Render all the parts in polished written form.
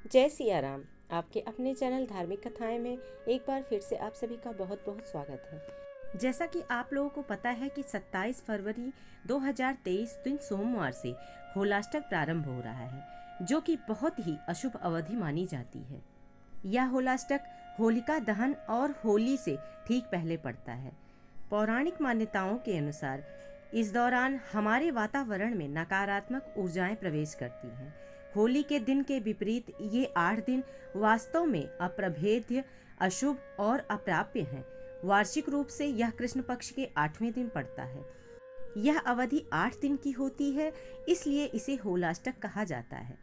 जय सिया राम। आपके अपने चैनल धार्मिक कथाएं में एक बार फिर से आप सभी का बहुत बहुत स्वागत है। जैसा कि आप लोगों को पता है कि 27 फरवरी 2023 दिन सोमवार से होलाष्टक प्रारंभ हो रहा है, जो कि बहुत ही अशुभ अवधि मानी जाती है। यह होलाष्टक होलिका दहन और होली से ठीक पहले पड़ता है। पौराणिक मान्यताओं के अनुसार इस दौरान हमारे वातावरण में नकारात्मक ऊर्जाएं प्रवेश करती हैं। होली के दिन के विपरीत ये 8 दिन वास्तव में अप्रभेद्य, अशुभ और अप्राप्य हैं। वार्षिक रूप से यह कृष्ण पक्ष के 8वें दिन पड़ता है। यह अवधि 8 दिन की होती है, इसलिए इसे होलाष्टक कहा जाता है।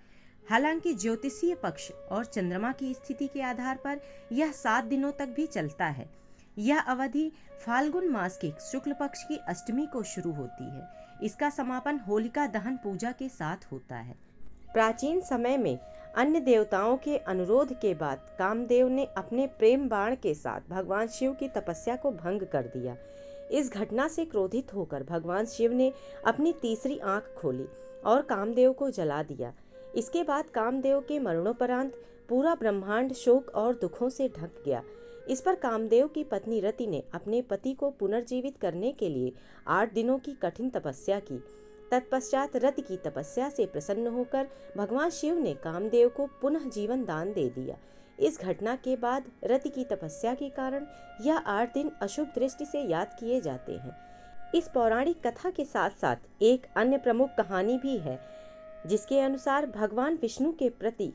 हालांकि ज्योतिषीय पक्ष और चंद्रमा की स्थिति के आधार पर यह 7 दिनों तक भी चलता है। यह अवधि फाल्गुन मास के शुक्ल पक्ष की अष्टमी को शुरू होती है। इसका समापन होलिका दहन पूजा के साथ होता है। प्राचीन समय में अन्य देवताओं के अनुरोध के बाद कामदेव ने अपने प्रेम बाण के साथ भगवान शिव की तपस्या को भंग कर दिया। इस घटना से क्रोधित होकर भगवान शिव ने अपनी तीसरी आंख खोली और कामदेव को जला दिया। इसके बाद कामदेव के मरणोपरांत पूरा ब्रह्मांड शोक और दुखों से ढक गया। इस पर कामदेव की पत्नी रति ने अपने पति को पुनर्जीवित करने के लिए 8 दिनों की कठिन तपस्या की। तत्पश्चात रति की तपस्या से प्रसन्न होकर भगवान शिव ने कामदेव को पुनः जीवन दान दे दिया। इस घटना के बाद रति की तपस्या के कारण यह 8 दिन अशुभ दृष्टि से याद किए जाते हैं। इस पौराणिक कथा के साथ साथ एक अन्य प्रमुख कहानी भी है, जिसके अनुसार भगवान विष्णु के प्रति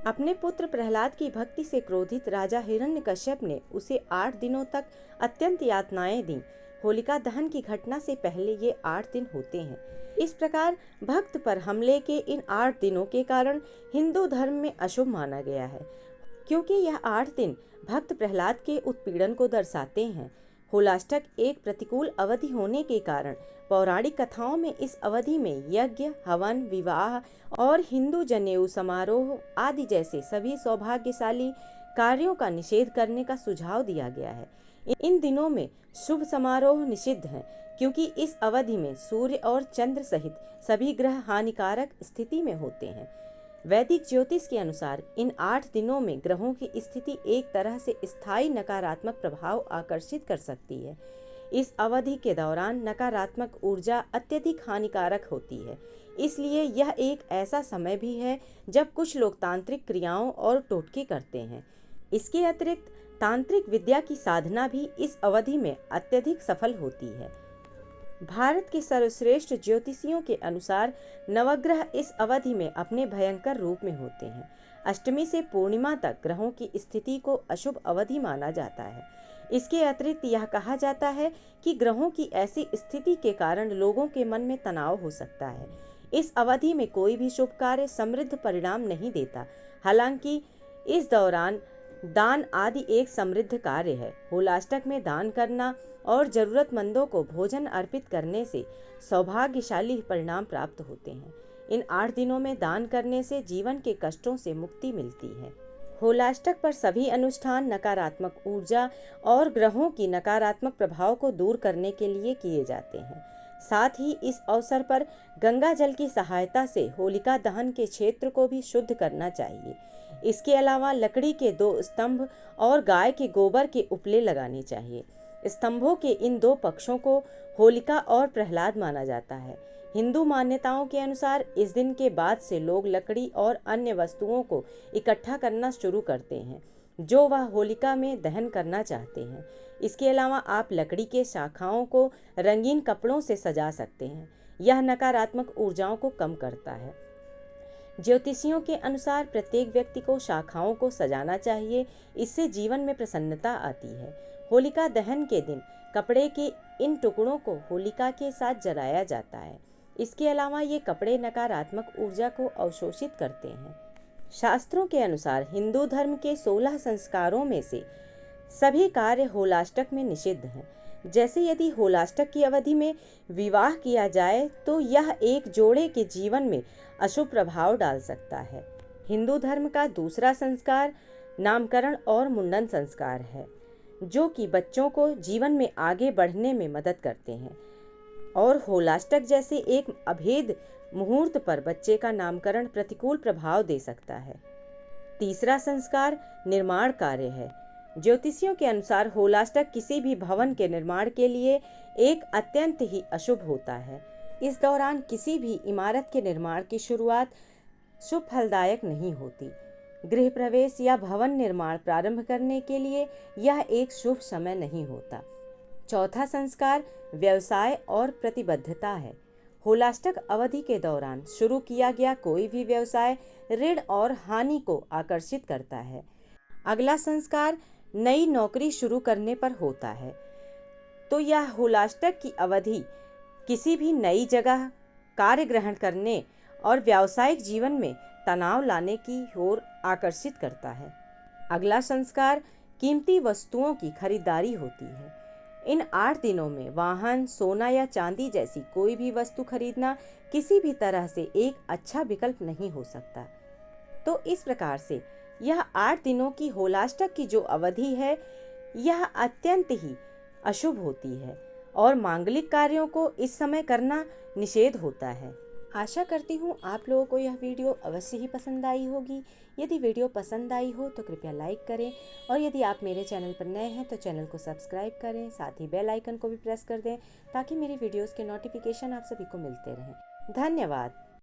अपने पुत्र प्रहलाद की भक्ति से क्रोधित राजा हिरण्यकश्यप ने उसे 8 दिनों तक अत्यंत यातनाएं दी। होलिका दहन की घटना से पहले ये 8 दिन होते हैं। इस प्रकार भक्त पर हमले के इन 8 दिनों के कारण हिंदू धर्म में अशुभ माना गया है, क्योंकि यह 8 दिन भक्त प्रहलाद के उत्पीड़न को दर्शाते हैं। होलाष्टक एक प्रतिकूल अवधि होने के कारण पौराणिक कथाओं में इस अवधि में यज्ञ, हवन, विवाह और हिंदू जनेऊ समारोह आदि जैसे सभी सौभाग्यशाली कार्यों का निषेध करने का सुझाव दिया गया है। इन दिनों में शुभ समारोह निषिद्ध हैं, क्योंकि इस अवधि में सूर्य और चंद्र सहित सभी ग्रह हानिकारक स्थिति में होते हैं। वैदिक ज्योतिष के अनुसार इन 8 दिनों में ग्रहों की स्थिति एक तरह से स्थायी नकारात्मक प्रभाव आकर्षित कर सकती है। इस अवधि के दौरान नकारात्मक ऊर्जा अत्यधिक हानिकारक होती है, इसलिए यह एक ऐसा समय भी है जब कुछ लोग तांत्रिक क्रियाओं और टोटके करते हैं। इसके अतिरिक्त तांत्रिक विद्या की साधना भी इस अवधि में अत्यधिक सफल होती है। भारत के सर्वश्रेष्ठ ज्योतिषियों के अनुसार नवग्रह इस अवधि में अपने भयंकर रूप में होते हैं। अष्टमी से पूर्णिमा तक ग्रहों की स्थिति को अशुभ अवधि माना जाता है। इसके अतिरिक्त यह कहा जाता है कि ग्रहों की ऐसी स्थिति के कारण लोगों के मन में तनाव हो सकता है। इस अवधि में कोई भी शुभ कार्य समृद्ध परिणाम नहीं देता। हालांकि इस दौरान दान आदि एक समृद्ध कार्य है। होलाष्टक में दान करना और जरूरतमंदों को भोजन अर्पित करने से सौभाग्यशाली परिणाम प्राप्त होते हैं। इन 8 दिनों में दान करने से जीवन के कष्टों से मुक्ति मिलती है। होलाष्टक पर सभी अनुष्ठान नकारात्मक ऊर्जा और ग्रहों की नकारात्मक प्रभाव को दूर करने के लिए किए जाते हैं। साथ ही इस अवसर पर गंगा जल की सहायता से होलिका दहन के क्षेत्र को भी शुद्ध करना चाहिए। इसके अलावा लकड़ी के 2 स्तंभ और गाय के गोबर के उपले लगाने चाहिए। स्तंभों के इन 2 पक्षों को होलिका और प्रहलाद माना जाता है। हिंदू मान्यताओं के अनुसार इस दिन के बाद से लोग लकड़ी और अन्य वस्तुओं को इकट्ठा करना शुरू करते हैं, जो वह होलिका में दहन करना चाहते हैं। इसके अलावा आप लकड़ी के शाखाओं को रंगीन कपड़ों से सजा सकते हैं। यह नकारात्मक ऊर्जाओं को कम करता है। ज्योतिषियों के अनुसार प्रत्येक व्यक्ति को शाखाओं को सजाना चाहिए, इससे जीवन में प्रसन्नता आती है। होलिका दहन के दिन कपड़े के इन टुकड़ों को होलिका के साथ जलाया जाता है। इसके अलावा ये कपड़े नकारात्मक ऊर्जा को अवशोषित करते हैं। शास्त्रों के अनुसार हिंदू धर्म के 16 संस्कारों में से सभी कार्य होलाष्टक में निषिद्ध हैं। जैसे यदि होलाष्टक की अवधि में विवाह किया जाए तो यह एक जोड़े के जीवन में अशुभ प्रभाव डाल सकता है। हिंदू धर्म का दूसरा संस्कार नामकरण और मुंडन संस्कार है, जो कि बच्चों को जीवन में आगे बढ़ने में मदद करते हैं। और होलाष्टक जैसे एक अभेद मुहूर्त पर बच्चे का नामकरण प्रतिकूल प्रभाव दे सकता है। तीसरा संस्कार निर्माण कार्य है। ज्योतिषियों के अनुसार होलाष्टक किसी भी भवन के निर्माण के लिए एक अत्यंत ही अशुभ होता है। इस दौरान किसी भी इमारत के निर्माण की शुरुआत शुभ फलदायक नहीं होती। गृह प्रवेश या भवन निर्माण प्रारंभ करने के लिए यह एक शुभ समय नहीं होता। चौथा संस्कार व्यवसाय और प्रतिबद्धता है। होलाष्टक अवधि के दौरान शुरू किया गया कोई भी व्यवसाय ऋण और हानि को आकर्षित करता है। अगला संस्कार नई नौकरी शुरू करने पर होता है। तो यह होलाष्टक की अवधि किसी भी नई जगह कार्य ग्रहण करने और व्यावसायिक जीवन में तनाव लाने की ओर आकर्षित करता है। अगला संस्कार कीमती वस्तुओं की खरीदारी होती है। इन 8 दिनों में वाहन, सोना या चांदी जैसी कोई भी वस्तु खरीदना किसी भी तरह से एक अच्छा विकल्प नहीं हो सकता। तो इस प्रकार से यह 8 दिनों की होलाष्टक की जो अवधि है यह अत्यंत ही अशुभ होती है और मांगलिक कार्यों को इस समय करना निषेध होता है। आशा करती हूँ आप लोगों को यह वीडियो अवश्य ही पसंद आई होगी। यदि वीडियो पसंद आई हो तो कृपया लाइक करें और यदि आप मेरे चैनल पर नए हैं तो चैनल को सब्सक्राइब करें, साथ ही बेल आइकन को भी प्रेस कर दें ताकि मेरी वीडियोस के नोटिफिकेशन आप सभी को मिलते रहें। धन्यवाद।